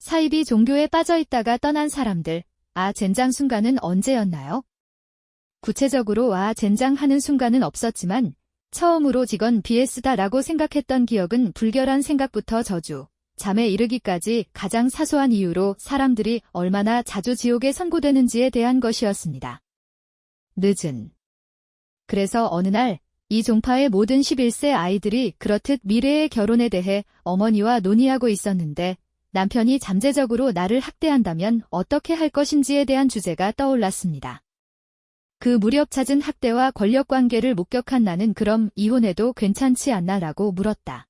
사이비 종교에 빠져있다가 떠난 사람들, 젠장 순간은 언제였나요? 구체적으로 젠장 하는 순간은 없었지만 처음으로 직원 BS다라고 생각했던 기억은 불결한 생각부터 저주, 잠에 이르기까지 가장 사소한 이유로 사람들이 얼마나 자주 지옥에 선고되는지에 대한 것이었습니다. 늦은. 그래서 어느 날 이 종파의 모든 11세 아이들이 그렇듯 미래의 결혼에 대해 어머니와 논의하고 있었는데 남편이 잠재적으로 나를 학대한다면 어떻게 할 것인지에 대한 주제가 떠올랐습니다. 그 무렵 찾은 학대와 권력관계를 목격한 나는 그럼 이혼해도 괜찮지 않나라고 물었다.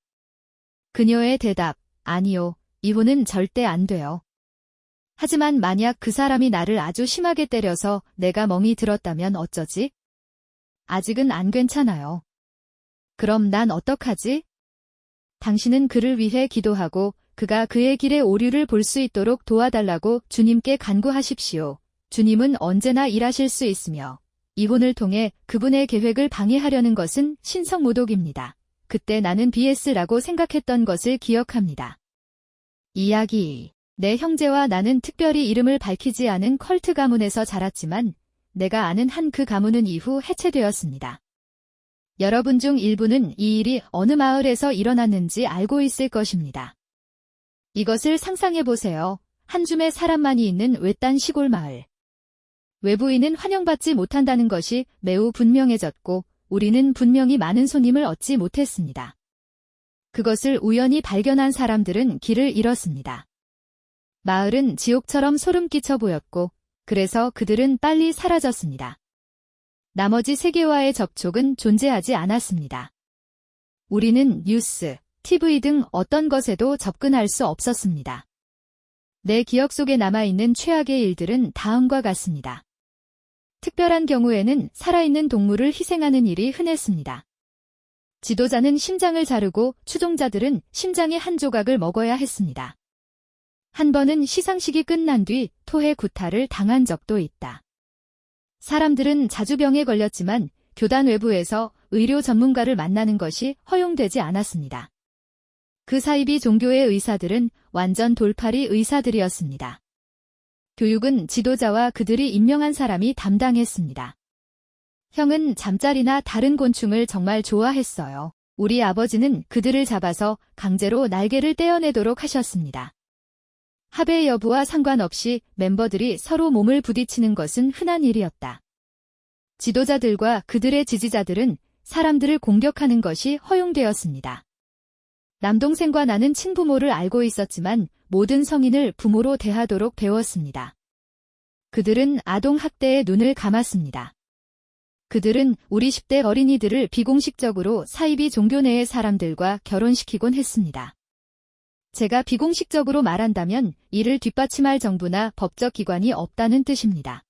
그녀의 대답, 아니요, 이혼은 절대 안 돼요. 하지만 만약 그 사람이 나를 아주 심하게 때려서 내가 멍이 들었다면 어쩌지? 아직은 안 괜찮아요. 그럼 난 어떡하지? 당신은 그를 위해 기도하고 그가 그의 길의 오류를 볼 수 있도록 도와달라고 주님께 간구하십시오. 주님은 언제나 일하실 수 있으며 이혼을 통해 그분의 계획을 방해하려는 것은 신성모독입니다. 그때 나는 BS라고 생각했던 것을 기억합니다. 이야기. 내 형제와 나는 특별히 이름을 밝히지 않은 컬트 가문에서 자랐지만 내가 아는 한 그 가문은 이후 해체되었습니다. 여러분 중 일부는 이 일이 어느 마을에서 일어났는지 알고 있을 것입니다. 이것을 상상해보세요. 한 줌의 사람만이 있는 외딴 시골 마을. 외부인은 환영받지 못한다는 것이 매우 분명해졌고 우리는 분명히 많은 손님을 얻지 못했습니다. 그것을 우연히 발견한 사람들은 길을 잃었습니다. 마을은 지옥처럼 소름 끼쳐 보였고 그래서 그들은 빨리 사라졌습니다. 나머지 세계와의 접촉은 존재하지 않았습니다. 우리는 뉴스, TV 등 어떤 것에도 접근할 수 없었습니다. 내 기억 속에 남아있는 최악의 일들은 다음과 같습니다. 특별한 경우에는 살아있는 동물을 희생하는 일이 흔했습니다. 지도자는 심장을 자르고 추종자들은 심장의 한 조각을 먹어야 했습니다. 한 번은 시상식이 끝난 뒤 토해 구타를 당한 적도 있다. 사람들은 자주 병에 걸렸지만 교단 외부에서 의료 전문가를 만나는 것이 허용되지 않았습니다. 그 사이비 종교의 의사들은 완전 돌팔이 의사들이었습니다. 교육은 지도자와 그들이 임명한 사람이 담당했습니다. 형은 잠자리나 다른 곤충을 정말 좋아했어요. 우리 아버지는 그들을 잡아서 강제로 날개를 떼어내도록 하셨습니다. 합의 여부와 상관없이 멤버들이 서로 몸을 부딪히는 것은 흔한 일이었다. 지도자들과 그들의 지지자들은 사람들을 공격하는 것이 허용되었습니다. 남동생과 나는 친부모를 알고 있었지만 모든 성인을 부모로 대하도록 배웠습니다. 그들은 아동학대에 눈을 감았습니다. 그들은 우리 10대 어린이들을 비공식적으로 사이비 종교 내의 사람들과 결혼시키곤 했습니다. 제가 비공식적으로 말한다면 이를 뒷받침할 정부나 법적 기관이 없다는 뜻입니다.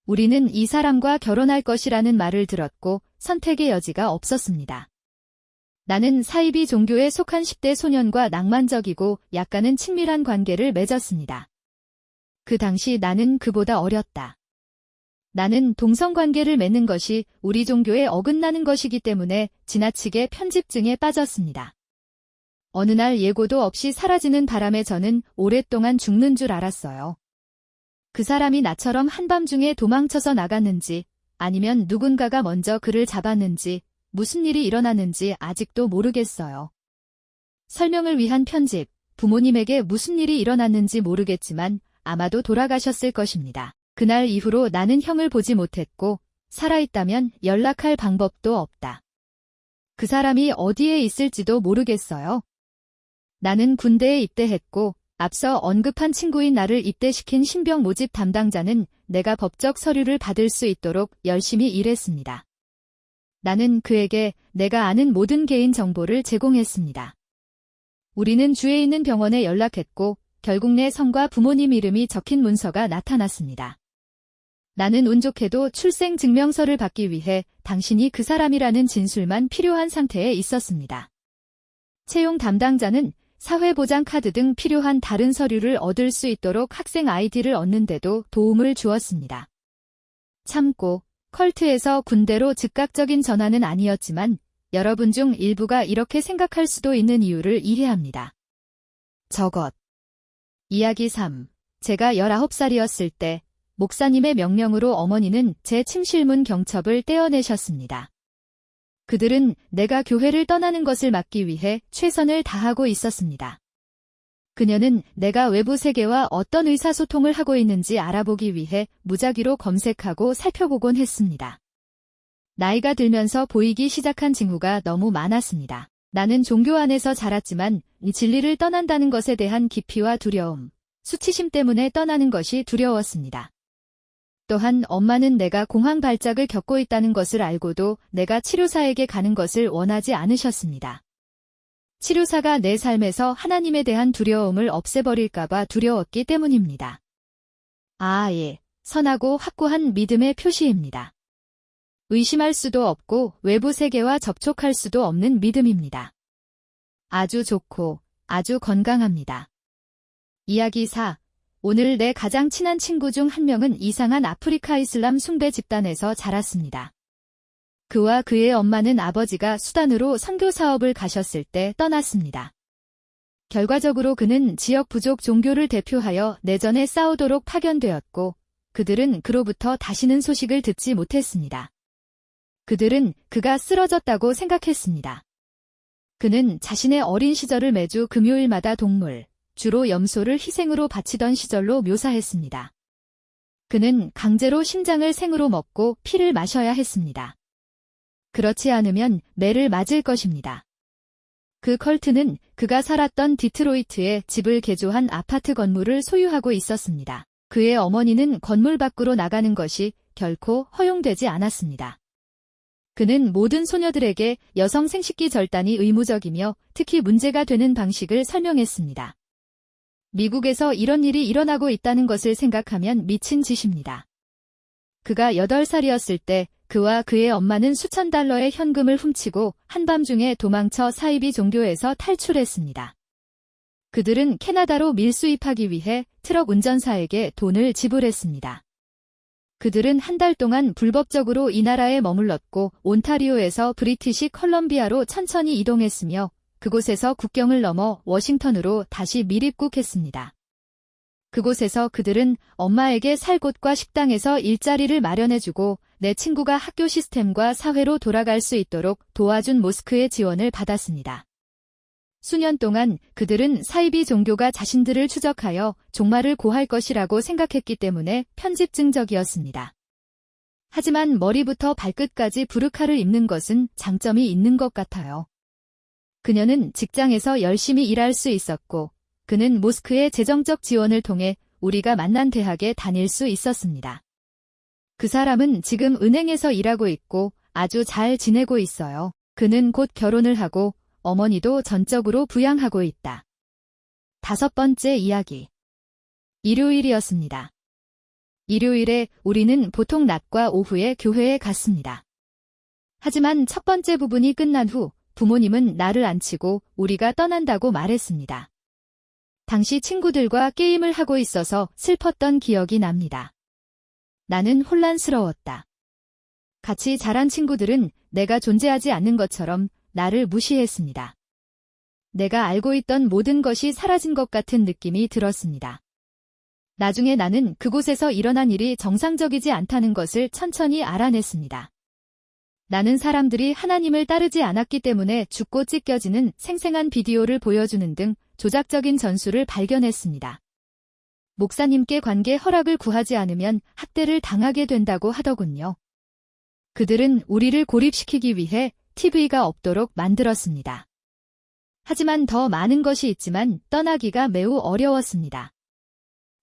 우리는 이 사람과 결혼할 것이라는 말을 들었고 선택의 여지가 없었습니다. 나는 사이비 종교에 속한 10대 소년과 낭만적이고 약간은 친밀한 관계를 맺었습니다. 그 당시 나는 그보다 어렸다. 나는 동성관계를 맺는 것이 우리 종교에 어긋나는 것이기 때문에 지나치게 편집증에 빠졌습니다. 어느 날 예고도 없이 사라지는 바람에 저는 오랫동안 죽는 줄 알았어요. 그 사람이 나처럼 한밤중에 도망쳐서 나갔는지 아니면 누군가가 먼저 그를 잡았는지 무슨 일이 일어났는지 아직도 모르겠어요. 설명을 위한 편집, 부모님에게 무슨 일이 일어났는지 모르겠지만 아마도 돌아가셨을 것입니다. 그날 이후로 나는 형을 보지 못했고 살아있다면 연락할 방법도 없다. 그 사람이 어디에 있을지도 모르겠어요. 나는 군대에 입대했고 앞서 언급한 친구인 나를 입대시킨 신병 모집 담당자는 내가 법적 서류를 받을 수 있도록 열심히 일했습니다. 나는 그에게 내가 아는 모든 개인 정보를 제공했습니다. 우리는 주에 있는 병원에 연락했고 결국 내 성과 부모님 이름이 적힌 문서가 나타났습니다. 나는 운 좋게도 출생증명서를 받기 위해 당신이 그 사람이라는 진술만 필요한 상태에 있었습니다. 채용 담당자는 사회보장 카드 등 필요한 다른 서류를 얻을 수 있도록 학생 아이디를 얻는데도 도움을 주었습니다. 참고 컬트에서 군대로 즉각적인 전환은 아니었지만 여러분 중 일부가 이렇게 생각할 수도 있는 이유를 이해합니다. 저것 이야기 3. 제가 19살이었을 때 목사님의 명령으로 어머니는 제 침실문 경첩을 떼어내셨습니다. 그들은 내가 교회를 떠나는 것을 막기 위해 최선을 다하고 있었습니다. 그녀는 내가 외부 세계와 어떤 의사소통을 하고 있는지 알아보기 위해 무작위로 검색하고 살펴보곤 했습니다. 나이가 들면서 보이기 시작한 징후가 너무 많았습니다. 나는 종교 안에서 자랐지만 이 진리를 떠난다는 것에 대한 기피와 두려움, 수치심 때문에 떠나는 것이 두려웠습니다. 또한 엄마는 내가 공황 발작을 겪고 있다는 것을 알고도 내가 치료사에게 가는 것을 원하지 않으셨습니다. 치료사가 내 삶에서 하나님에 대한 두려움을 없애버릴까봐 두려웠기 때문입니다. 예. 선하고 확고한 믿음의 표시입니다. 의심할 수도 없고 외부 세계와 접촉할 수도 없는 믿음입니다. 아주 좋고 아주 건강합니다. 이야기 4. 오늘 내 가장 친한 친구 중 한 명은 이상한 아프리카 이슬람 숭배 집단에서 자랐습니다. 그와 그의 엄마는 아버지가 수단으로 선교 사업을 가셨을 때 떠났습니다. 결과적으로 그는 지역 부족 종교를 대표하여 내전에 싸우도록 파견되었고 그들은 그로부터 다시는 소식을 듣지 못했습니다. 그들은 그가 쓰러졌다고 생각했습니다. 그는 자신의 어린 시절을 매주 금요일마다 동물, 주로 염소를 희생으로 바치던 시절로 묘사했습니다. 그는 강제로 심장을 생으로 먹고 피를 마셔야 했습니다. 그렇지 않으면 매를 맞을 것입니다. 그 컬트는 그가 살았던 디트로이트에 집을 개조한 아파트 건물을 소유하고 있었습니다. 그의 어머니는 건물 밖으로 나가는 것이 결코 허용되지 않았습니다. 그는 모든 소녀들에게 여성 생식기 절단이 의무적이며 특히 문제가 되는 방식을 설명했습니다. 미국에서 이런 일이 일어나고 있다는 것을 생각하면 미친 짓입니다. 그가 8살이었을 때 그와 그의 엄마는 수천 달러의 현금을 훔치고 한밤중에 도망쳐 사이비 종교에서 탈출했습니다. 그들은 캐나다로 밀수입하기 위해 트럭 운전사에게 돈을 지불했습니다. 그들은 한 달 동안 불법적으로 이 나라에 머물렀고 온타리오에서 브리티시 컬럼비아로 천천히 이동했으며 그곳에서 국경을 넘어 워싱턴으로 다시 밀입국했습니다. 그곳에서 그들은 엄마에게 살 곳과 식당에서 일자리를 마련해주고 내 친구가 학교 시스템과 사회로 돌아갈 수 있도록 도와준 모스크의 지원을 받았습니다. 수년 동안 그들은 사이비 종교가 자신들을 추적하여 종말을 고할 것이라고 생각했기 때문에 편집증적이었습니다. 하지만 머리부터 발끝까지 부르카를 입는 것은 장점이 있는 것 같아요. 그녀는 직장에서 열심히 일할 수 있었고 그는 모스크의 재정적 지원을 통해 우리가 만난 대학에 다닐 수 있었습니다. 그 사람은 지금 은행에서 일하고 있고 아주 잘 지내고 있어요. 그는 곧 결혼을 하고 어머니도 전적으로 부양하고 있다. 5번째 이야기. 일요일이었습니다. 일요일에 우리는 보통 낮과 오후에 교회에 갔습니다. 하지만 첫 번째 부분이 끝난 후 부모님은 나를 앉히고 우리가 떠난다고 말했습니다. 당시 친구들과 게임을 하고 있어서 슬펐던 기억이 납니다. 나는 혼란스러웠다. 같이 자란 친구들은 내가 존재하지 않는 것처럼 나를 무시했습니다. 내가 알고 있던 모든 것이 사라진 것 같은 느낌이 들었습니다. 나중에 나는 그곳에서 일어난 일이 정상적이지 않다는 것을 천천히 알아냈습니다. 나는 사람들이 하나님을 따르지 않았기 때문에 죽고 찢겨지는 생생한 비디오를 보여주는 등 조작적인 전술을 발견했습니다. 목사님께 관계 허락을 구하지 않으면 학대를 당하게 된다고 하더군요. 그들은 우리를 고립시키기 위해 TV가 없도록 만들었습니다. 하지만 더 많은 것이 있지만 떠나기가 매우 어려웠습니다.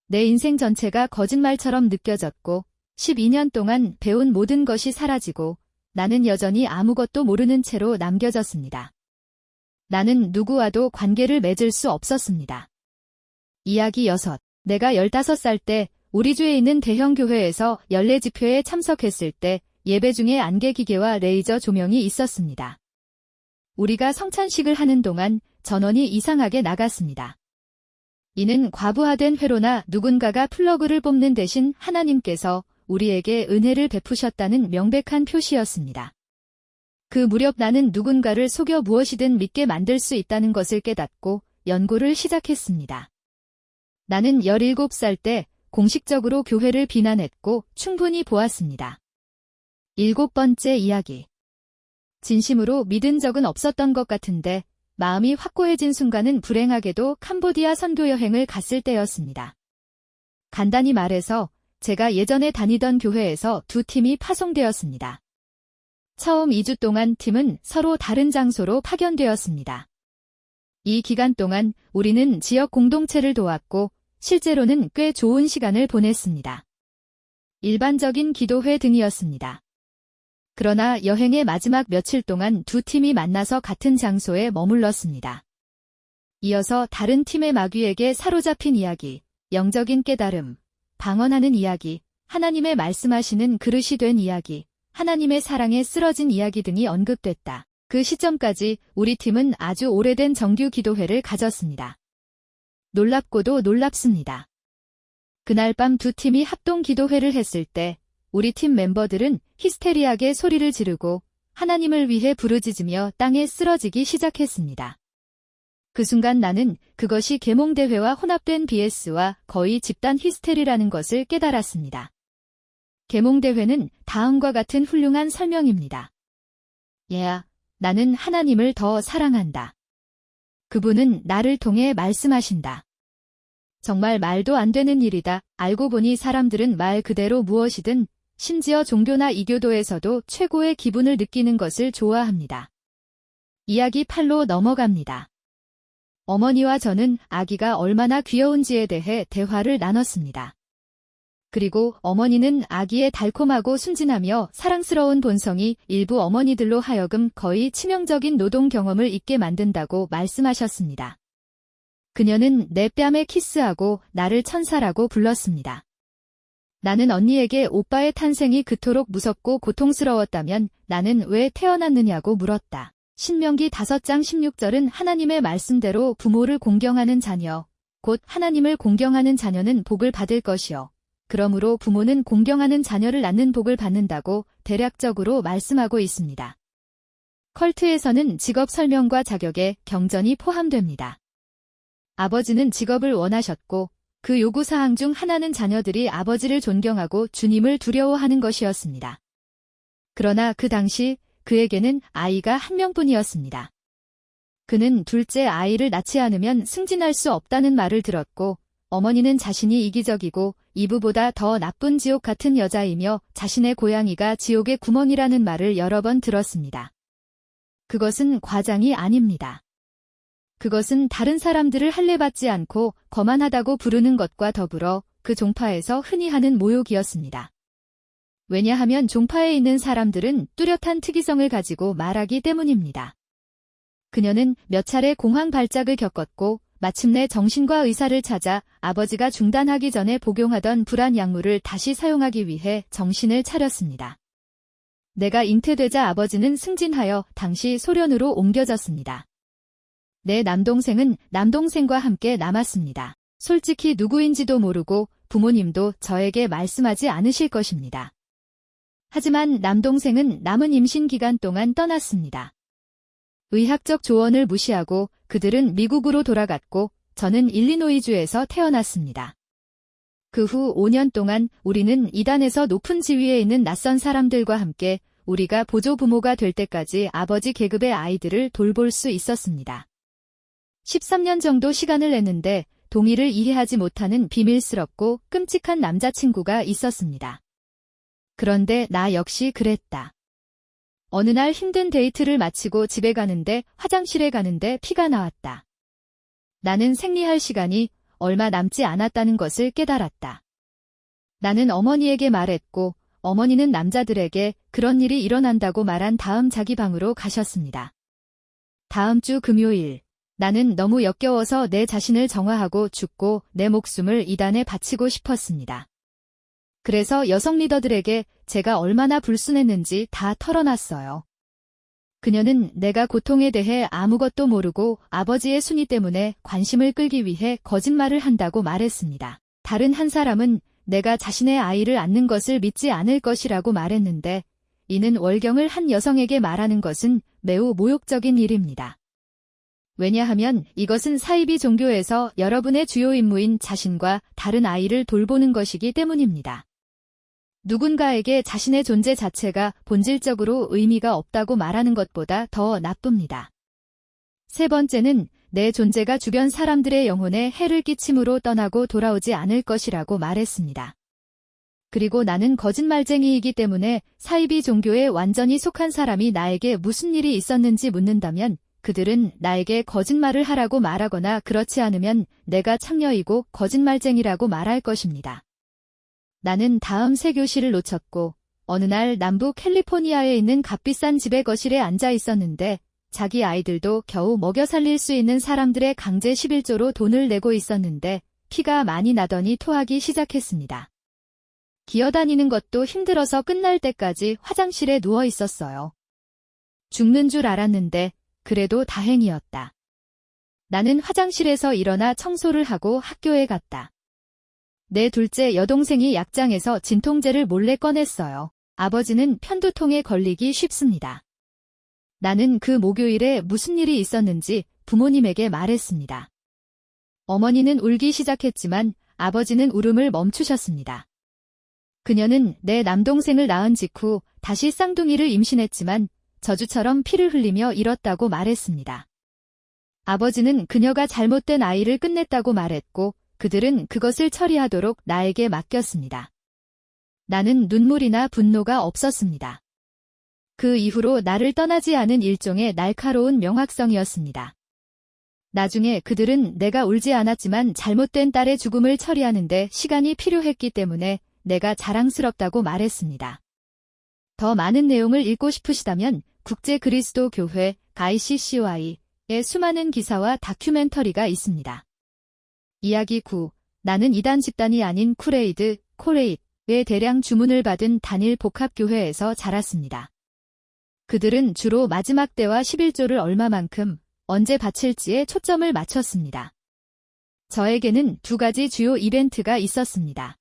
내 인생 전체가 거짓말처럼 느껴졌고 12년 동안 배운 모든 것이 사라지고 나는 여전히 아무것도 모르는 채로 남겨졌습니다. 나는 누구와도 관계를 맺을 수 없었습니다. 이야기 6. 내가 15살 때 우리 주에 있는 대형 교회에서 연례 집회에 참석했을 때 예배 중에 안개 기계와 레이저 조명이 있었습니다. 우리가 성찬식을 하는 동안 전원이 이상하게 나갔습니다. 이는 과부하된 회로나 누군가가 플러그를 뽑는 대신 하나님께서 우리에게 은혜를 베푸셨다는 명백한 표시였습니다. 그 무렵 나는 누군가를 속여 무엇이든 믿게 만들 수 있다는 것을 깨닫고 연구를 시작했습니다. 나는 17살 때 공식적으로 교회를 비난했고 충분히 보았습니다. 7번째 이야기. 진심으로 믿은 적은 없었던 것 같은데 마음이 확고해진 순간은 불행하게도 캄보디아 선교 여행을 갔을 때였습니다. 간단히 말해서 제가 예전에 다니던 교회에서 두 팀이 파송되었습니다. 처음 2주 동안 팀은 서로 다른 장소로 파견되었습니다. 이 기간 동안 우리는 지역 공동체를 도왔고 실제로는 꽤 좋은 시간을 보냈습니다. 일반적인 기도회 등이었습니다. 그러나 여행의 마지막 며칠 동안 두 팀이 만나서 같은 장소에 머물렀습니다. 이어서 다른 팀의 마귀에게 사로잡힌 이야기, 영적인 깨달음, 방언하는 이야기, 하나님의 말씀하시는 그릇이 된 이야기, 하나님의 사랑에 쓰러진 이야기 등이 언급됐다. 그 시점까지 우리 팀은 아주 오래된 정규 기도회를 가졌습니다. 놀랍고도 놀랍습니다. 그날 밤 두 팀이 합동 기도회를 했을 때 우리 팀 멤버들은 히스테리하게 소리를 지르고 하나님을 위해 부르짖으며 땅에 쓰러지기 시작했습니다. 그 순간 나는 그것이 계몽대회와 혼합된 BS와 거의 집단 히스테리라는 것을 깨달았습니다. 계몽대회는 다음과 같은 훌륭한 설명입니다. 얘야, 나는 하나님을 더 사랑한다. 그분은 나를 통해 말씀하신다. 정말 말도 안 되는 일이다. 알고 보니 사람들은 말 그대로 무엇이든 심지어 종교나 이교도에서도 최고의 기분을 느끼는 것을 좋아합니다. 이야기 8로 넘어갑니다. 어머니와 저는 아기가 얼마나 귀여운지에 대해 대화를 나눴습니다. 그리고 어머니는 아기의 달콤하고 순진하며 사랑스러운 본성이 일부 어머니들로 하여금 거의 치명적인 노동 경험을 잊게 만든다고 말씀하셨습니다. 그녀는 내 뺨에 키스하고 나를 천사라고 불렀습니다. 나는 언니에게 오빠의 탄생이 그토록 무섭고 고통스러웠다면 나는 왜 태어났느냐고 물었다. 신명기 5장 16절은 하나님의 말씀대로 부모를 공경하는 자녀, 곧 하나님을 공경하는 자녀는 복을 받을 것이요. 그러므로 부모는 공경하는 자녀를 낳는 복을 받는다고 대략적으로 말씀하고 있습니다. 컬트에서는 직업 설명과 자격에 경전이 포함됩니다. 아버지는 직업을 원하셨고 그 요구사항 중 하나는 자녀들이 아버지를 존경하고 주님을 두려워하는 것이었습니다. 그러나 그 당시 그에게는 아이가 한 명뿐이었습니다. 그는 둘째 아이를 낳지 않으면 승진할 수 없다는 말을 들었고 어머니는 자신이 이기적이고 이브보다 더 나쁜 지옥 같은 여자이며 자신의 고양이가 지옥의 구멍이라는 말을 여러 번 들었습니다. 그것은 과장이 아닙니다. 그것은 다른 사람들을 할례받지 않고 거만하다고 부르는 것과 더불어 그 종파에서 흔히 하는 모욕이었습니다. 왜냐하면 종파에 있는 사람들은 뚜렷한 특이성을 가지고 말하기 때문입니다. 그녀는 몇 차례 공황 발작을 겪었고 마침내 정신과 의사를 찾아 아버지가 중단하기 전에 복용하던 불안 약물을 다시 사용하기 위해 정신을 차렸습니다. 내가 잉태되자 아버지는 승진하여 당시 소련으로 옮겨졌습니다. 내 남동생은 남동생과 함께 남았습니다. 솔직히 누구인지도 모르고 부모님도 저에게 말씀하지 않으실 것입니다. 하지만 남동생은 남은 임신 기간 동안 떠났습니다. 의학적 조언을 무시하고 그들은 미국으로 돌아갔고 저는 일리노이주에서 태어났습니다. 그 후 5년 동안 우리는 이단에서 높은 지위에 있는 낯선 사람들과 함께 우리가 보조부모가 될 때까지 아버지 계급의 아이들을 돌볼 수 있었습니다. 13년 정도 시간을 냈는데 동의를 이해하지 못하는 비밀스럽고 끔찍한 남자친구가 있었습니다. 그런데 나 역시 그랬다. 어느 날 힘든 데이트를 마치고 집에 가는데 화장실에 가는데 피가 나왔다. 나는 생리할 시간이 얼마 남지 않았다는 것을 깨달았다. 나는 어머니에게 말했고 어머니는 남자들에게 그런 일이 일어난다고 말한 다음 자기 방으로 가셨습니다. 다음 주 금요일, 나는 너무 역겨워서 내 자신을 정화하고 죽고 내 목숨을 이단에 바치고 싶었습니다. 그래서 여성 리더들에게 제가 얼마나 불순했는지 다 털어놨어요. 그녀는 내가 고통에 대해 아무것도 모르고 아버지의 순위 때문에 관심을 끌기 위해 거짓말을 한다고 말했습니다. 다른 한 사람은 내가 자신의 아이를 안는 것을 믿지 않을 것이라고 말했는데 이는 월경을 한 여성에게 말하는 것은 매우 모욕적인 일입니다. 왜냐하면 이것은 사이비 종교에서 여러분의 주요 임무인 자신과 다른 아이를 돌보는 것이기 때문입니다. 누군가에게 자신의 존재 자체가 본질적으로 의미가 없다고 말하는 것보다 더 나쁩니다. 세 번째는 내 존재가 주변 사람들의 영혼에 해를 끼침으로 떠나고 돌아오지 않을 것이라고 말했습니다. 그리고 나는 거짓말쟁이이기 때문에 사이비 종교에 완전히 속한 사람이 나에게 무슨 일이 있었는지 묻는다면 그들은 나에게 거짓말을 하라고 말하거나 그렇지 않으면 내가 창녀이고 거짓말쟁이라고 말할 것입니다. 나는 다음 세 교시를 놓쳤고 어느 날 남부 캘리포니아에 있는 값비싼 집의 거실에 앉아 있었는데 자기 아이들도 겨우 먹여 살릴 수 있는 사람들의 강제 11조로 돈을 내고 있었는데 피가 많이 나더니 토하기 시작했습니다. 기어다니는 것도 힘들어서 끝날 때까지 화장실에 누워 있었어요. 죽는 줄 알았는데 그래도 다행이었다. 나는 화장실에서 일어나 청소를 하고 학교에 갔다. 내 둘째 여동생이 약장에서 진통제를 몰래 꺼냈어요. 아버지는 편두통에 걸리기 쉽습니다. 나는 그 목요일에 무슨 일이 있었는지 부모님에게 말했습니다. 어머니는 울기 시작했지만 아버지는 울음을 멈추셨습니다. 그녀는 내 남동생을 낳은 직후 다시 쌍둥이를 임신했지만 저주처럼 피를 흘리며 잃었다고 말했습니다. 아버지는 그녀가 잘못된 아이를 끝냈다고 말했고 그들은 그것을 처리하도록 나에게 맡겼습니다. 나는 눈물이나 분노가 없었습니다. 그 이후로 나를 떠나지 않은 일종의 날카로운 명확성이었습니다. 나중에 그들은 내가 울지 않았지만 잘못된 딸의 죽음을 처리하는데 시간이 필요했기 때문에 내가 자랑스럽다고 말했습니다. 더 많은 내용을 읽고 싶으시다면 국제 그리스도 교회 ICCY의 수많은 기사와 다큐멘터리가 있습니다. 이야기 9. 나는 이단 집단이 아닌 코레이드의 대량 주문을 받은 단일 복합교회에서 자랐습니다. 그들은 주로 마지막 때와 11조를 얼마만큼 언제 바칠지에 초점을 맞췄습니다. 저에게는 두 가지 주요 이벤트가 있었습니다.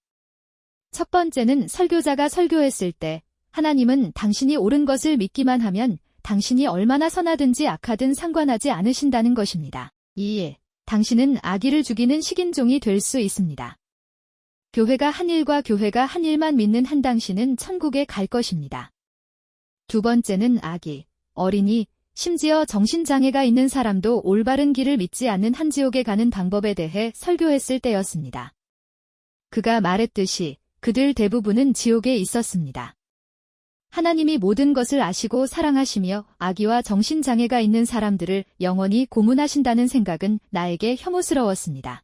첫 번째는 설교자가 설교했을 때 하나님은 당신이 옳은 것을 믿기만 하면 당신이 얼마나 선하든지 악하든 상관하지 않으신다는 것입니다. 2. 당신은 아기를 죽이는 식인종이 될 수 있습니다. 교회가 한 일과 교회가 한 일만 믿는 한 당신은 천국에 갈 것입니다. 두 번째는 아기, 어린이, 심지어 정신장애가 있는 사람도 올바른 길을 믿지 않는 한 지옥에 가는 방법에 대해 설교했을 때였습니다. 그가 말했듯이 그들 대부분은 지옥에 있었습니다. 하나님이 모든 것을 아시고 사랑하시며 아기와 정신장애가 있는 사람들을 영원히 고문하신다는 생각은 나에게 혐오스러웠습니다.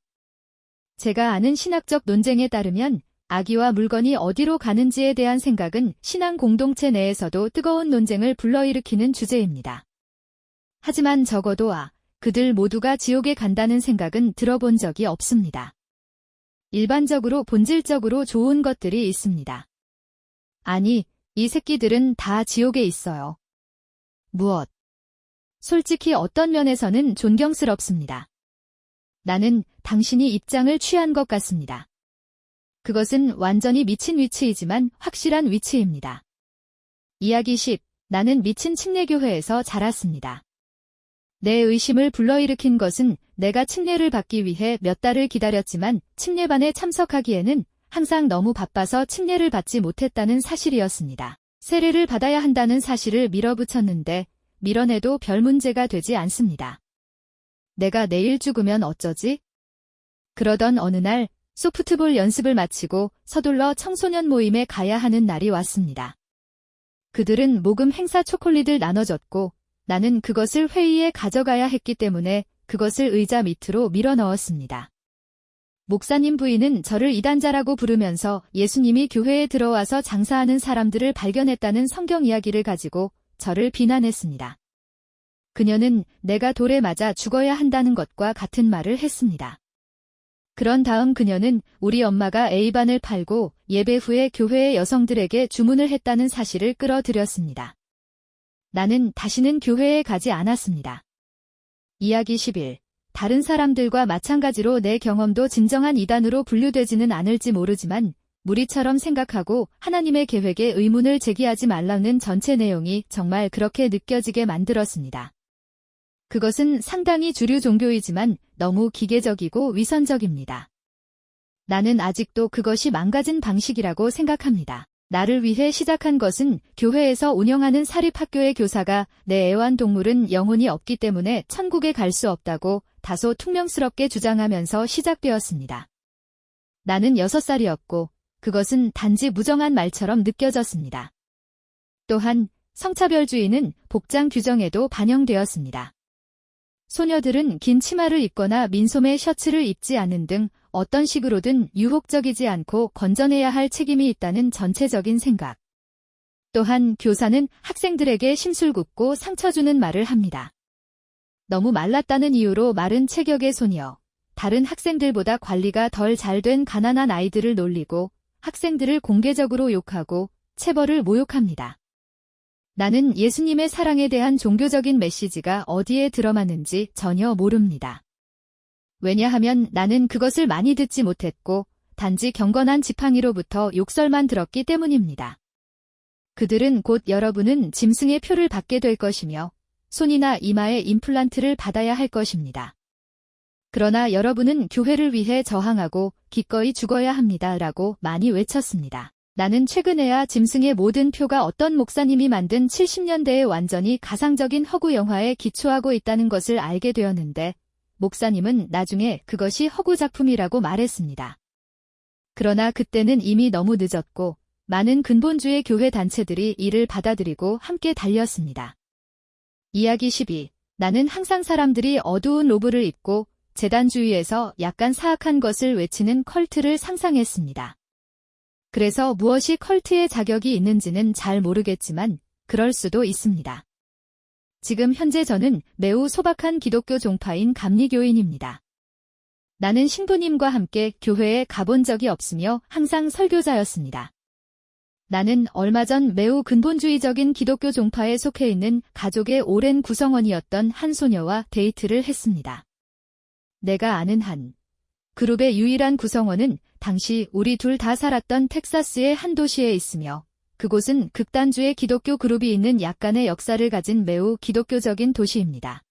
제가 아는 신학적 논쟁에 따르면 아기와 물건이 어디로 가는지에 대한 생각은 신앙 공동체 내에서도 뜨거운 논쟁을 불러일으키는 주제입니다. 하지만 적어도 그들 모두가 지옥에 간다는 생각은 들어본 적이 없습니다. 일반적으로 본질적으로 좋은 것들이 있습니다. 아니, 이 새끼들은 다 지옥에 있어요. 무엇? 솔직히 어떤 면에서는 존경스럽습니다. 나는 당신이 입장을 취한 것 같습니다. 그것은 완전히 미친 위치이지만 확실한 위치입니다. 이야기 10. 나는 미친 침례교회에서 자랐습니다. 내 의심을 불러일으킨 것은 내가 침례를 받기 위해 몇 달을 기다렸지만 침례반에 참석하기에는 항상 너무 바빠서 침례를 받지 못했다는 사실이었습니다. 세례를 받아야 한다는 사실을 밀어붙였는데 밀어내도 별 문제가 되지 않습니다. 내가 내일 죽으면 어쩌지? 그러던 어느 날 소프트볼 연습을 마치고 서둘러 청소년 모임에 가야 하는 날이 왔습니다. 그들은 모금 행사 초콜릿을 나눠줬고 나는 그것을 회의에 가져가야 했기 때문에 그것을 의자 밑으로 밀어 넣었습니다. 목사님 부인은 저를 이단자라고 부르면서 예수님이 교회에 들어와서 장사하는 사람들을 발견했다는 성경 이야기를 가지고 저를 비난했습니다. 그녀는 내가 돌에 맞아 죽어야 한다는 것과 같은 말을 했습니다. 그런 다음 그녀는 우리 엄마가 A반을 팔고 예배 후에 교회의 여성들에게 주문을 했다는 사실을 끌어들였습니다. 나는 다시는 교회에 가지 않았습니다. 이야기 11. 다른 사람들과 마찬가지로 내 경험도 진정한 이단으로 분류되지는 않을지 모르지만 무리처럼 생각하고 하나님의 계획에 의문을 제기하지 말라는 전체 내용이 정말 그렇게 느껴지게 만들었습니다. 그것은 상당히 주류 종교이지만 너무 기계적이고 위선적입니다. 나는 아직도 그것이 망가진 방식이라고 생각합니다. 나를 위해 시작한 것은 교회에서 운영하는 사립학교의 교사가 내 애완동물은 영혼이 없기 때문에 천국에 갈 수 없다고 다소 퉁명스럽게 주장하면서 시작되었습니다. 나는 6살이었고 그것은 단지 무정한 말처럼 느껴졌습니다. 또한 성차별주의는 복장 규정에도 반영되었습니다. 소녀들은 긴 치마를 입거나 민소매 셔츠를 입지 않는 등 어떤 식으로든 유혹적이지 않고 건져내야 할 책임이 있다는 전체적인 생각. 또한 교사는 학생들에게 심술궂고 상처 주는 말을 합니다. 너무 말랐다는 이유로 마른 체격의 소녀, 다른 학생들보다 관리가 덜 잘 된 가난한 아이들을 놀리고 학생들을 공개적으로 욕하고 체벌을 모욕합니다. 나는 예수님의 사랑에 대한 종교적인 메시지가 어디에 들어맞는지 전혀 모릅니다. 왜냐하면 나는 그것을 많이 듣지 못했고 단지 경건한 지팡이로부터 욕설만 들었기 때문입니다. 그들은 곧 여러분은 짐승의 표를 받게 될 것이며 손이나 이마에 임플란트를 받아야 할 것입니다. 그러나 여러분은 교회를 위해 저항하고 기꺼이 죽어야 합니다. 라고 많이 외쳤습니다. 나는 최근에야 짐승의 모든 표가 어떤 목사님이 만든 70년대의 완전히 가상적인 허구 영화에 기초하고 있다는 것을 알게 되었는데 목사님은 나중에 그것이 허구 작품이라고 말했습니다. 그러나 그때는 이미 너무 늦었고 많은 근본주의 교회 단체들이 이를 받아들이고 함께 달렸습니다. 이야기 12. 나는 항상 사람들이 어두운 로브를 입고 재단주의에서 약간 사악한 것을 외치는 컬트를 상상했습니다. 그래서 무엇이 컬트의 자격이 있는지는 잘 모르겠지만 그럴 수도 있습니다. 지금 현재 저는 매우 소박한 기독교 종파인 감리교인입니다. 나는 신부님과 함께 교회에 가본 적이 없으며 항상 설교자였습니다. 나는 얼마 전 매우 근본주의적인 기독교 종파에 속해 있는 가족의 오랜 구성원이었던 한 소녀와 데이트를 했습니다. 내가 아는 한 그룹의 유일한 구성원은 당시 우리 둘 다 살았던 텍사스의 한 도시에 있으며 그곳은 극단주의 기독교 그룹이 있는 약간의 역사를 가진 매우 기독교적인 도시입니다.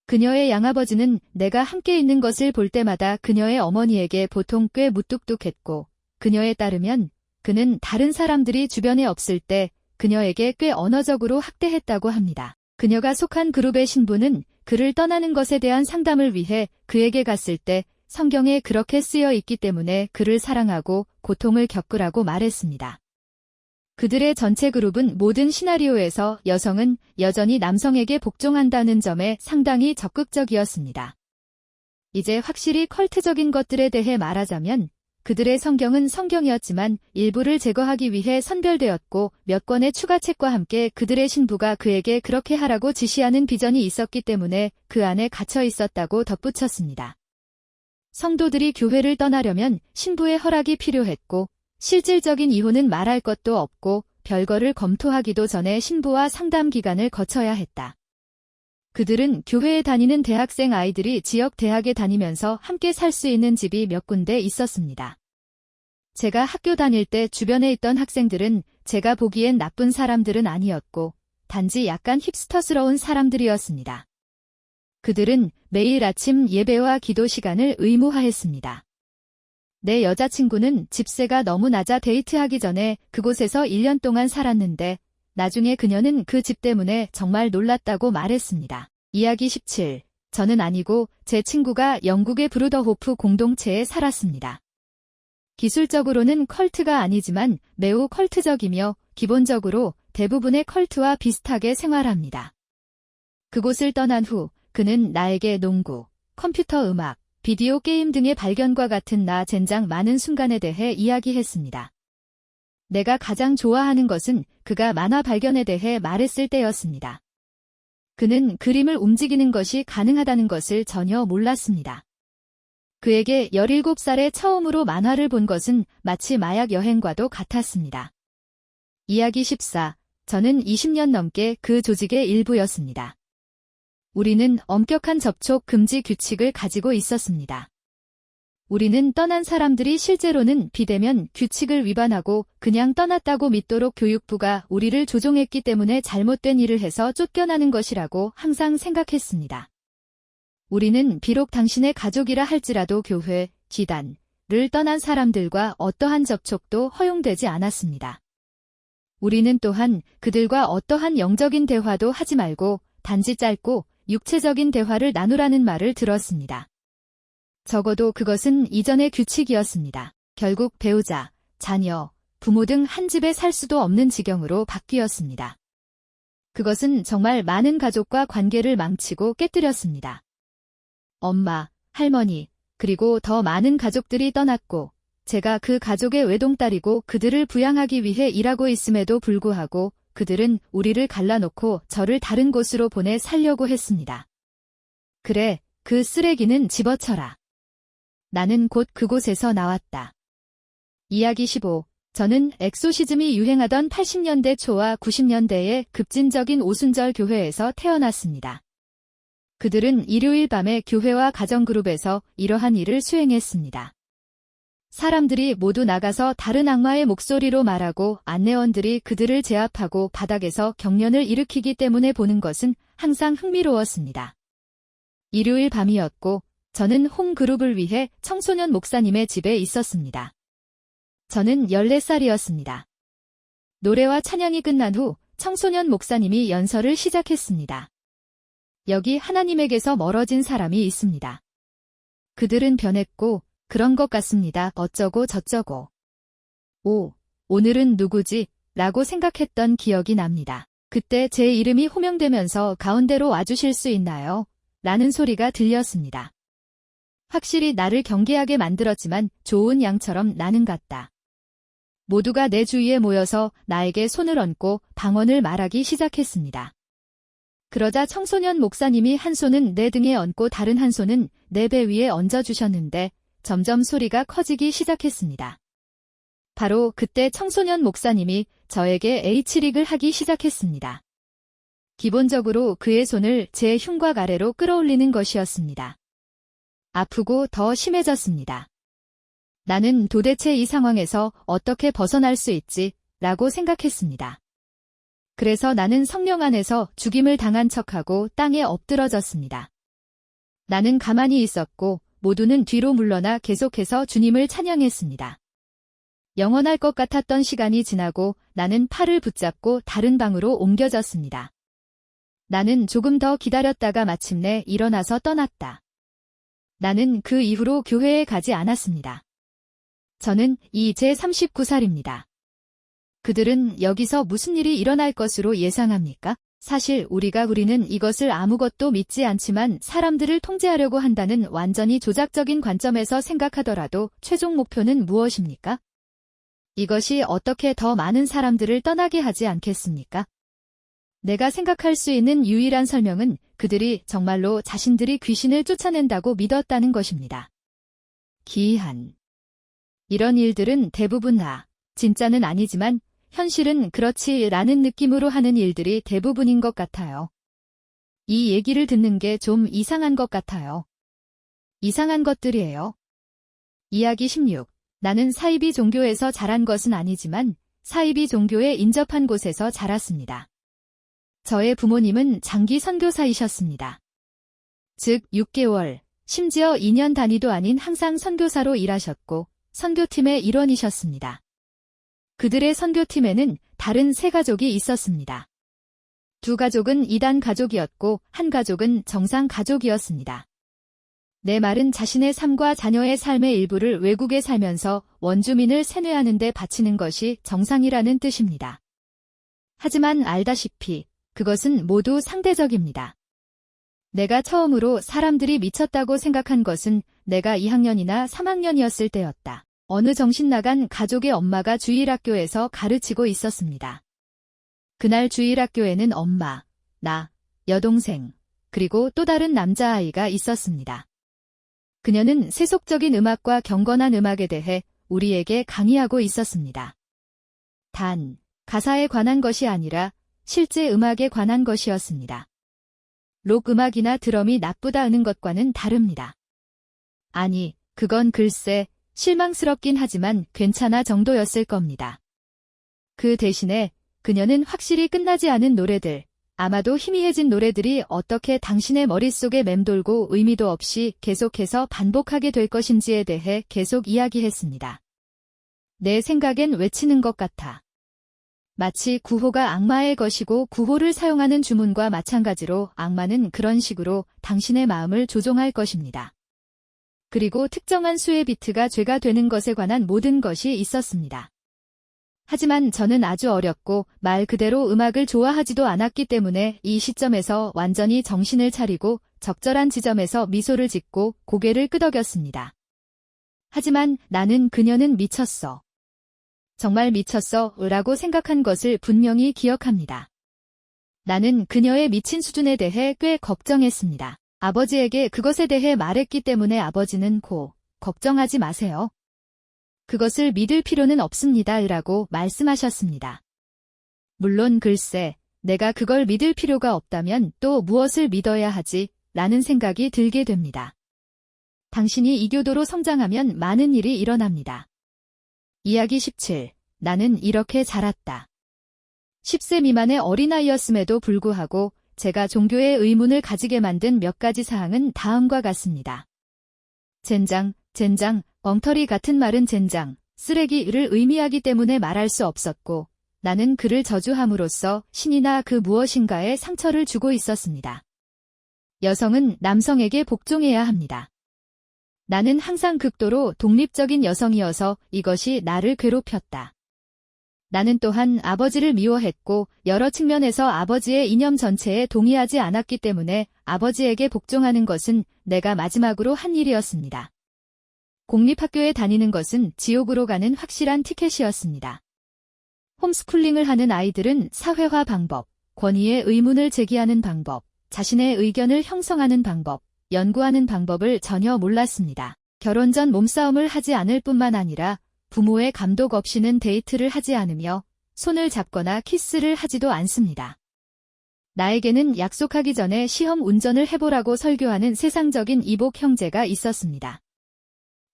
그녀의 양아버지는 내가 함께 있는 것을 볼 때마다 그녀의 어머니에게 보통 꽤 무뚝뚝했고 그녀에 따르면 그는 다른 사람들이 주변에 없을 때 그녀에게 꽤 언어적으로 학대했다고 합니다. 그녀가 속한 그룹의 신부는 그를 떠나는 것에 대한 상담을 위해 그에게 갔을 때 성경에 그렇게 쓰여 있기 때문에 그를 사랑하고 고통을 겪으라고 말했습니다. 그들의 전체 그룹은 모든 시나리오에서 여성은 여전히 남성에게 복종한다는 점에 상당히 적극적이었습니다. 이제 확실히 컬트적인 것들에 대해 말하자면 그들의 성경은 성경이었지만 일부를 제거하기 위해 선별되었고 몇 권의 추가책과 함께 그들의 신부가 그에게 그렇게 하라고 지시하는 비전이 있었기 때문에 그 안에 갇혀 있었다고 덧붙였습니다. 성도들이 교회를 떠나려면 신부의 허락이 필요했고 실질적인 이혼은 말할 것도 없고 별거를 검토하기도 전에 신부와 상담 기간을 거쳐야 했다. 그들은 교회에 다니는 대학생 아이들이 지역 대학에 다니면서 함께 살 수 있는 집이 몇 군데 있었습니다. 제가 학교 다닐 때 주변에 있던 학생들은 제가 보기엔 나쁜 사람들은 아니었고 단지 약간 힙스터스러운 사람들이었습니다. 그들은 매일 아침 예배와 기도 시간을 의무화했습니다. 내 여자친구는 집세가 너무 낮아 데이트하기 전에 그곳에서 1년 동안 살았는데 나중에 그녀는 그 집 때문에 정말 놀랐다고 말했습니다. 이야기 17. 저는 아니고 제 친구가 영국의 브루더호프 공동체에 살았습니다. 기술적으로는 컬트가 아니지만 매우 컬트적이며 기본적으로 대부분의 컬트와 비슷하게 생활합니다. 그곳을 떠난 후 그는 나에게 농구, 컴퓨터 음악, 비디오 게임 등의 발견과 같은 나 젠장 많은 순간에 대해 이야기했습니다. 내가 가장 좋아하는 것은 그가 만화 발견에 대해 말했을 때였습니다. 그는 그림을 움직이는 것이 가능하다는 것을 전혀 몰랐습니다. 그에게 17살에 처음으로 만화를 본 것은 마치 마약 여행과도 같았습니다. 이야기 14. 저는 20년 넘게 그 조직의 일부였습니다. 우리는 엄격한 접촉 금지 규칙을 가지고 있었습니다. 우리는 떠난 사람들이 실제로는 비대면 규칙을 위반하고 그냥 떠났다고 믿도록 교육부가 우리를 조종했기 때문에 잘못된 일을 해서 쫓겨나는 것이라고 항상 생각했습니다. 우리는 비록 당신의 가족이라 할지라도 교회, 기단을 떠난 사람들과 어떠한 접촉도 허용되지 않았습니다. 우리는 또한 그들과 어떠한 영적인 대화도 하지 말고 단지 짧고 육체적인 대화를 나누라는 말을 들었습니다. 적어도 그것은 이전의 규칙이었습니다. 결국 배우자, 자녀, 부모 등 한 집에 살 수도 없는 지경으로 바뀌었습니다. 그것은 정말 많은 가족과 관계를 망치고 깨뜨렸습니다. 엄마, 할머니, 그리고 더 많은 가족들이 떠났고 제가 그 가족의 외동딸이고 그들을 부양하기 위해 일하고 있음에도 불구하고 그들은 우리를 갈라놓고 저를 다른 곳으로 보내 살려고 했습니다. 그래, 그 쓰레기는 집어쳐라. 나는 곧 그곳에서 나왔다. 이야기 15. 저는 엑소시즘이 유행하던 80년대 초와 90년대의 급진적인 오순절 교회에서 태어났습니다. 그들은 일요일 밤에 교회와 가정그룹에서 이러한 일을 수행했습니다. 사람들이 모두 나가서 다른 악마의 목소리로 말하고 안내원들이 그들을 제압하고 바닥에서 경련을 일으키기 때문에 보는 것은 항상 흥미로웠습니다. 일요일 밤이었고 저는 홈그룹을 위해 청소년 목사님의 집에 있었습니다. 저는 14살이었습니다. 노래와 찬양이 끝난 후 청소년 목사님이 연설을 시작했습니다. 여기 하나님에게서 멀어진 사람이 있습니다. 그들은 변했고 그런 것 같습니다. 어쩌고 저쩌고. 오, 오늘은 누구지? 라고 생각했던 기억이 납니다. 그때 제 이름이 호명되면서 가운데로 와주실 수 있나요? 라는 소리가 들렸습니다. 확실히 나를 경계하게 만들었지만 좋은 양처럼 나는 같다. 모두가 내 주위에 모여서 나에게 손을 얹고 방언을 말하기 시작했습니다. 그러자 청소년 목사님이 한 손은 내 등에 얹고 다른 한 손은 내 배 위에 얹어주셨는데 점점 소리가 커지기 시작했습니다. 바로 그때 청소년 목사님이 저에게 H릭을 하기 시작했습니다. 기본적으로 그의 손을 제 흉곽 아래로 끌어올리는 것이었습니다. 아프고 더 심해졌습니다. 나는 도대체 이 상황에서 어떻게 벗어날 수 있지? 라고 생각했습니다. 그래서 나는 성령 안에서 죽임을 당한 척하고 땅에 엎드러졌습니다. 나는 가만히 있었고 모두는 뒤로 물러나 계속해서 주님을 찬양했습니다. 영원할 것 같았던 시간이 지나고 나는 팔을 붙잡고 다른 방으로 옮겨졌습니다. 나는 조금 더 기다렸다가 마침내 일어나서 떠났다. 나는 그 이후로 교회에 가지 않았습니다. 저는 이제 39살입니다. 그들은 여기서 무슨 일이 일어날 것으로 예상합니까? 사실 우리는 이것을 아무것도 믿지 않지만 사람들을 통제하려고 한다는 완전히 조작적인 관점에서 생각하더라도 최종 목표는 무엇입니까? 이것이 어떻게 더 많은 사람들을 떠나게 하지 않겠습니까? 내가 생각할 수 있는 유일한 설명은 그들이 정말로 자신들이 귀신을 쫓아낸다고 믿었다는 것입니다. 기이한. 이런 일들은 대부분 진짜는 아니지만 현실은 그렇지 라는 느낌으로 하는 일들이 대부분인 것 같아요. 이 얘기를 듣는 게 좀 이상한 것 같아요. 이상한 것들이에요. 이야기 16. 나는 사이비 종교에서 자란 것은 아니지만 사이비 종교에 인접한 곳에서 자랐습니다. 저의 부모님은 장기 선교사이셨습니다. 즉 6개월, 심지어 2년 단위도 아닌 항상 선교사로 일하셨고 선교팀의 일원이셨습니다. 그들의 선교팀에는 다른 3가족이 있었습니다. 2가족은 이단 가족이었고 한 가족은 정상 가족이었습니다. 내 말은 자신의 삶과 자녀의 삶의 일부를 외국에 살면서 원주민을 세뇌하는 데 바치는 것이 정상이라는 뜻입니다. 하지만 알다시피 그것은 모두 상대적입니다. 내가 처음으로 사람들이 미쳤다고 생각한 것은 내가 2학년이나 3학년이었을 때였다. 어느 정신나간 가족의 엄마가 주일학교에서 가르치고 있었습니다. 그날 주일학교에는 엄마, 나, 여동생, 그리고 또 다른 남자아이가 있었습니다. 그녀는 세속적인 음악과 경건한 음악에 대해 우리에게 강의하고 있었습니다. 단, 가사에 관한 것이 아니라 실제 음악에 관한 것이었습니다. 록 음악이나 드럼이 나쁘다는 것과는 다릅니다. 아니, 그건 글쎄 실망스럽긴 하지만 괜찮아 정도였을 겁니다. 그 대신에 그녀는 확실히 끝나지 않은 노래들, 아마도 희미해진 노래들이 어떻게 당신의 머릿속에 맴돌고 의미도 없이 계속해서 반복하게 될 것인지에 대해 계속 이야기했습니다. 내 생각엔 외치는 것 같아. 마치 구호가 악마의 것이고 구호를 사용하는 주문과 마찬가지로 악마는 그런 식으로 당신의 마음을 조종할 것입니다. 그리고 특정한 수의 비트가 죄가 되는 것에 관한 모든 것이 있었습니다. 하지만 저는 아주 어렸고 말 그대로 음악을 좋아하지도 않았기 때문에 이 시점에서 완전히 정신을 차리고 적절한 지점에서 미소를 짓고 고개를 끄덕였습니다. 하지만 나는 그녀는 미쳤어. 정말 미쳤어 라고 생각한 것을 분명히 기억합니다. 나는 그녀의 미친 수준에 대해 꽤 걱정했습니다. 아버지에게 그것에 대해 말했기 때문에 아버지는 걱정하지 마세요. 그것을 믿을 필요는 없습니다 라고 말씀하셨습니다. 물론 글쎄, 내가 그걸 믿을 필요가 없다면 또 무엇을 믿어야 하지? 라는 생각이 들게 됩니다. 당신이 이교도로 성장하면 많은 일이 일어납니다. 이야기 17. 나는 이렇게 자랐다. 10세 미만의 어린아이였음에도 불구하고 제가 종교의 의문을 가지게 만든 몇 가지 사항은 다음과 같습니다. 젠장, 엉터리 같은 말은 젠장, 쓰레기를 의미하기 때문에 말할 수 없었고 나는 그를 저주함으로써 신이나 그 무엇인가에 상처를 주고 있었습니다. 여성은 남성에게 복종해야 합니다. 나는 항상 극도로 독립적인 여성이어서 이것이 나를 괴롭혔다. 나는 또한 아버지를 미워했고 여러 측면에서 아버지의 이념 전체에 동의하지 않았기 때문에 아버지에게 복종하는 것은 내가 마지막으로 한 일이었습니다. 공립학교에 다니는 것은 지옥으로 가는 확실한 티켓이었습니다. 홈스쿨링을 하는 아이들은 사회화 방법, 권위의 의문을 제기하는 방법, 자신의 의견을 형성하는 방법, 연구하는 방법을 전혀 몰랐습니다. 결혼 전 몸싸움을 하지 않을 뿐만 아니라 부모의 감독 없이는 데이트를 하지 않으며 손을 잡거나 키스를 하지도 않습니다. 나에게는 약속하기 전에 시험 운전을 해보라고 설교하는 세상적인 이복 형제가 있었습니다.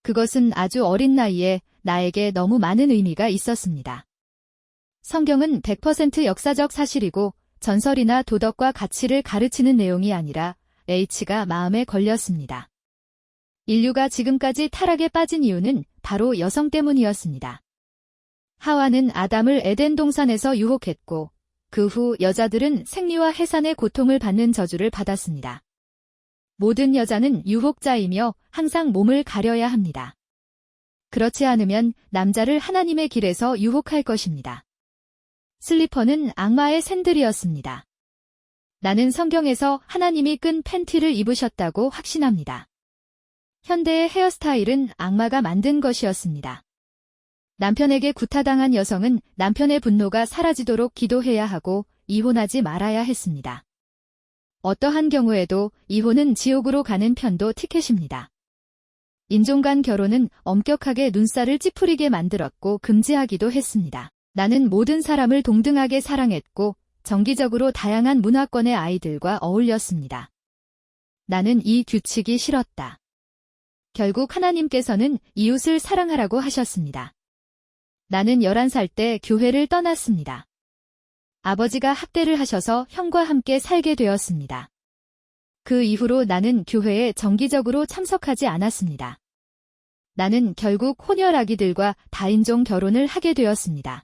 그것은 아주 어린 나이에 나에게 너무 많은 의미가 있었습니다. 성경은 100% 역사적 사실이고 전설이나 도덕과 가치를 가르치는 내용이 아니라 H가 마음에 걸렸습니다. 인류가 지금까지 타락에 빠진 이유는 바로 여성 때문이었습니다. 하와는 아담을 에덴 동산에서 유혹했고 그 후 여자들은 생리와 해산의 고통을 받는 저주를 받았습니다. 모든 여자는 유혹자이며 항상 몸을 가려야 합니다. 그렇지 않으면 남자를 하나님의 길에서 유혹할 것입니다. 슬리퍼는 악마의 샌들이었습니다. 나는 성경에서 하나님이 끈 팬티를 입으셨다고 확신합니다. 현대의 헤어스타일은 악마가 만든 것이었습니다. 남편에게 구타당한 여성은 남편의 분노가 사라지도록 기도해야 하고 이혼하지 말아야 했습니다. 어떠한 경우에도 이혼은 지옥으로 가는 편도 티켓입니다. 인종 간 결혼은 엄격하게 눈살을 찌푸리게 만들었고 금지하기도 했습니다. 나는 모든 사람을 동등하게 사랑했고 정기적으로 다양한 문화권의 아이들과 어울렸습니다. 나는 이 규칙이 싫었다. 결국 하나님께서는 이웃을 사랑하라고 하셨습니다. 나는 11살 때 교회를 떠났습니다. 아버지가 학대를 하셔서 형과 함께 살게 되었습니다. 그 이후로 나는 교회에 정기적으로 참석하지 않았습니다. 나는 결국 혼혈아기들과 다인종 결혼을 하게 되었습니다.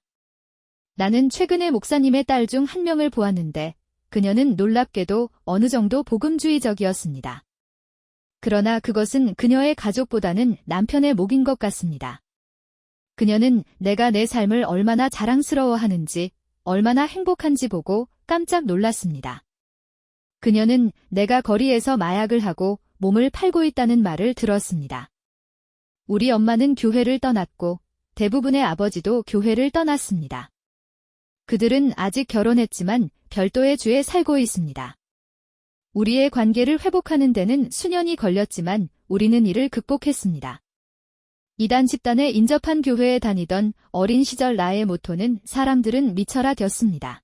나는 최근에 목사님의 딸 중 한 명을 보았는데 그녀는 놀랍게도 어느 정도 복음주의적이었습니다. 그러나 그것은 그녀의 가족보다는 남편의 몫인 것 같습니다. 그녀는 내가 내 삶을 얼마나 자랑스러워하는지, 얼마나 행복한지 보고 깜짝 놀랐습니다. 그녀는 내가 거리에서 마약을 하고 몸을 팔고 있다는 말을 들었습니다. 우리 엄마는 교회를 떠났고 대부분의 아버지도 교회를 떠났습니다. 그들은 아직 결혼했지만 별도의 주에 살고 있습니다. 우리의 관계를 회복하는 데는 수년이 걸렸지만 우리는 이를 극복했습니다. 이단 집단에 인접한 교회에 다니던 어린 시절 나의 모토는 사람들은 미쳐라 였습니다.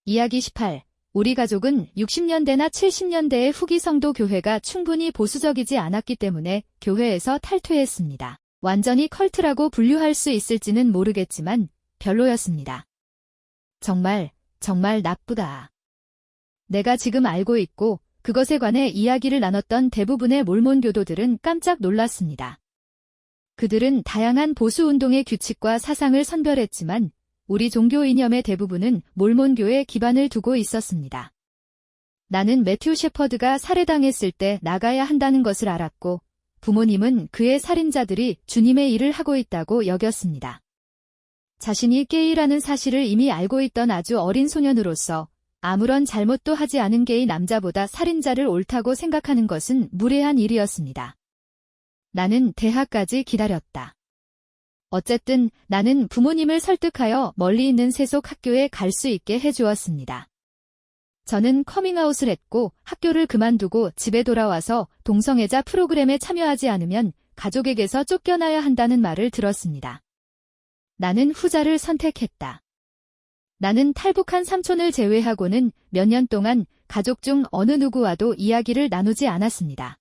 이야기 18. 우리 가족은 60년대나 70년대의 후기 성도 교회가 충분히 보수적이지 않았기 때문에 교회에서 탈퇴했습니다. 완전히 컬트라고 분류할 수 있을지는 모르겠지만 별로였습니다. 정말 나쁘다. 내가 지금 알고 있고 그것에 관해 이야기를 나눴던 대부분의 몰몬 교도들은 깜짝 놀랐습니다. 그들은 다양한 보수운동의 규칙과 사상을 선별했지만 우리 종교 이념의 대부분은 몰몬교에 기반을 두고 있었습니다. 나는 매튜 shepherd가 살해당했을 때 나가야 한다는 것을 알았고 부모님은 그의 살인자들이 주님의 일을 하고 있다고 여겼습니다. 자신이 게이라는 사실을 이미 알고 있던 아주 어린 소년으로서 아무런 잘못도 하지 않은 게이 남자보다 살인자를 옳다고 생각하는 것은 무례한 일이었습니다. 나는 대학까지 기다렸다. 어쨌든 나는 부모님을 설득하여 멀리 있는 세속 학교에 갈 수 있게 해주었습니다. 저는 커밍아웃을 했고 학교를 그만두고 집에 돌아와서 동성애자 프로그램에 참여하지 않으면 가족에게서 쫓겨나야 한다는 말을 들었습니다. 나는 후자를 선택했다. 나는 탈북한 삼촌을 제외하고는 몇 년 동안 가족 중 어느 누구와도 이야기를 나누지 않았습니다.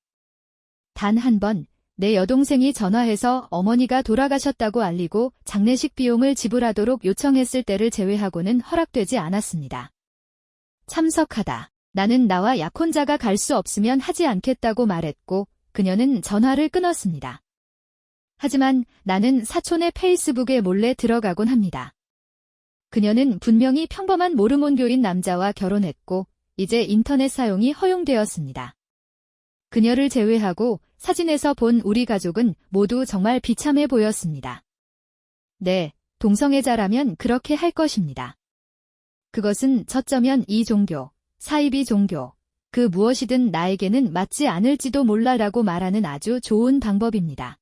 단 한 번 내 여동생이 전화해서 어머니가 돌아가셨다고 알리고 장례식 비용을 지불하도록 요청했을 때를 제외하고는 허락되지 않았습니다. 참석하다. 나는 나와 약혼자가 갈 수 없으면 하지 않겠다고 말했고 그녀는 전화를 끊었습니다. 하지만 나는 사촌의 페이스북에 몰래 들어가곤 합니다. 그녀는 분명히 평범한 모르몬교인 남자와 결혼했고 이제 인터넷 사용이 허용되었습니다. 그녀를 제외하고 사진에서 본 우리 가족은 모두 정말 비참해 보였습니다. 네, 동성애자라면 그렇게 할 것입니다. 그것은 저쩌면 이 종교, 사이비 종교, 그 무엇이든 나에게는 맞지 않을지도 몰라라고 말하는 아주 좋은 방법입니다.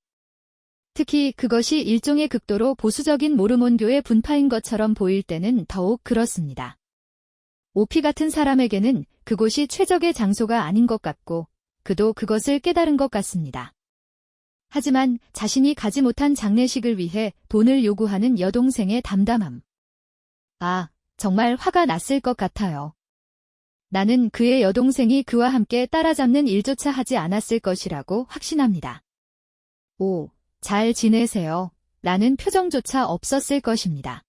특히 그것이 일종의 극도로 보수적인 모르몬교의 분파인 것처럼 보일 때는 더욱 그렇습니다. 오피 같은 사람에게는 그곳이 최적의 장소가 아닌 것 같고 그도 그것을 깨달은 것 같습니다. 하지만 자신이 가지 못한 장례식을 위해 돈을 요구하는 여동생의 담담함. 정말 화가 났을 것 같아요. 나는 그의 여동생이 그와 함께 따라잡는 일조차 하지 않았을 것이라고 확신합니다. 잘 지내세요. 라는 표정조차 없었을 것입니다.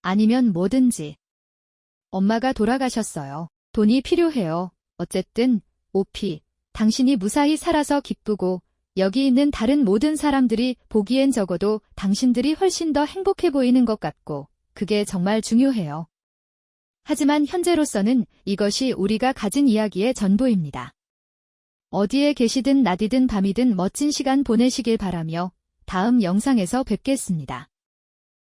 아니면 뭐든지. 엄마가 돌아가셨어요. 돈이 필요해요. 어쨌든, 오피, 당신이 무사히 살아서 기쁘고 여기 있는 다른 모든 사람들이 보기엔 적어도 당신들이 훨씬 더 행복해 보이는 것 같고 그게 정말 중요해요. 하지만 현재로서는 이것이 우리가 가진 이야기의 전부입니다. 어디에 계시든 낮이든 밤이든 멋진 시간 보내시길 바라며 다음 영상에서 뵙겠습니다.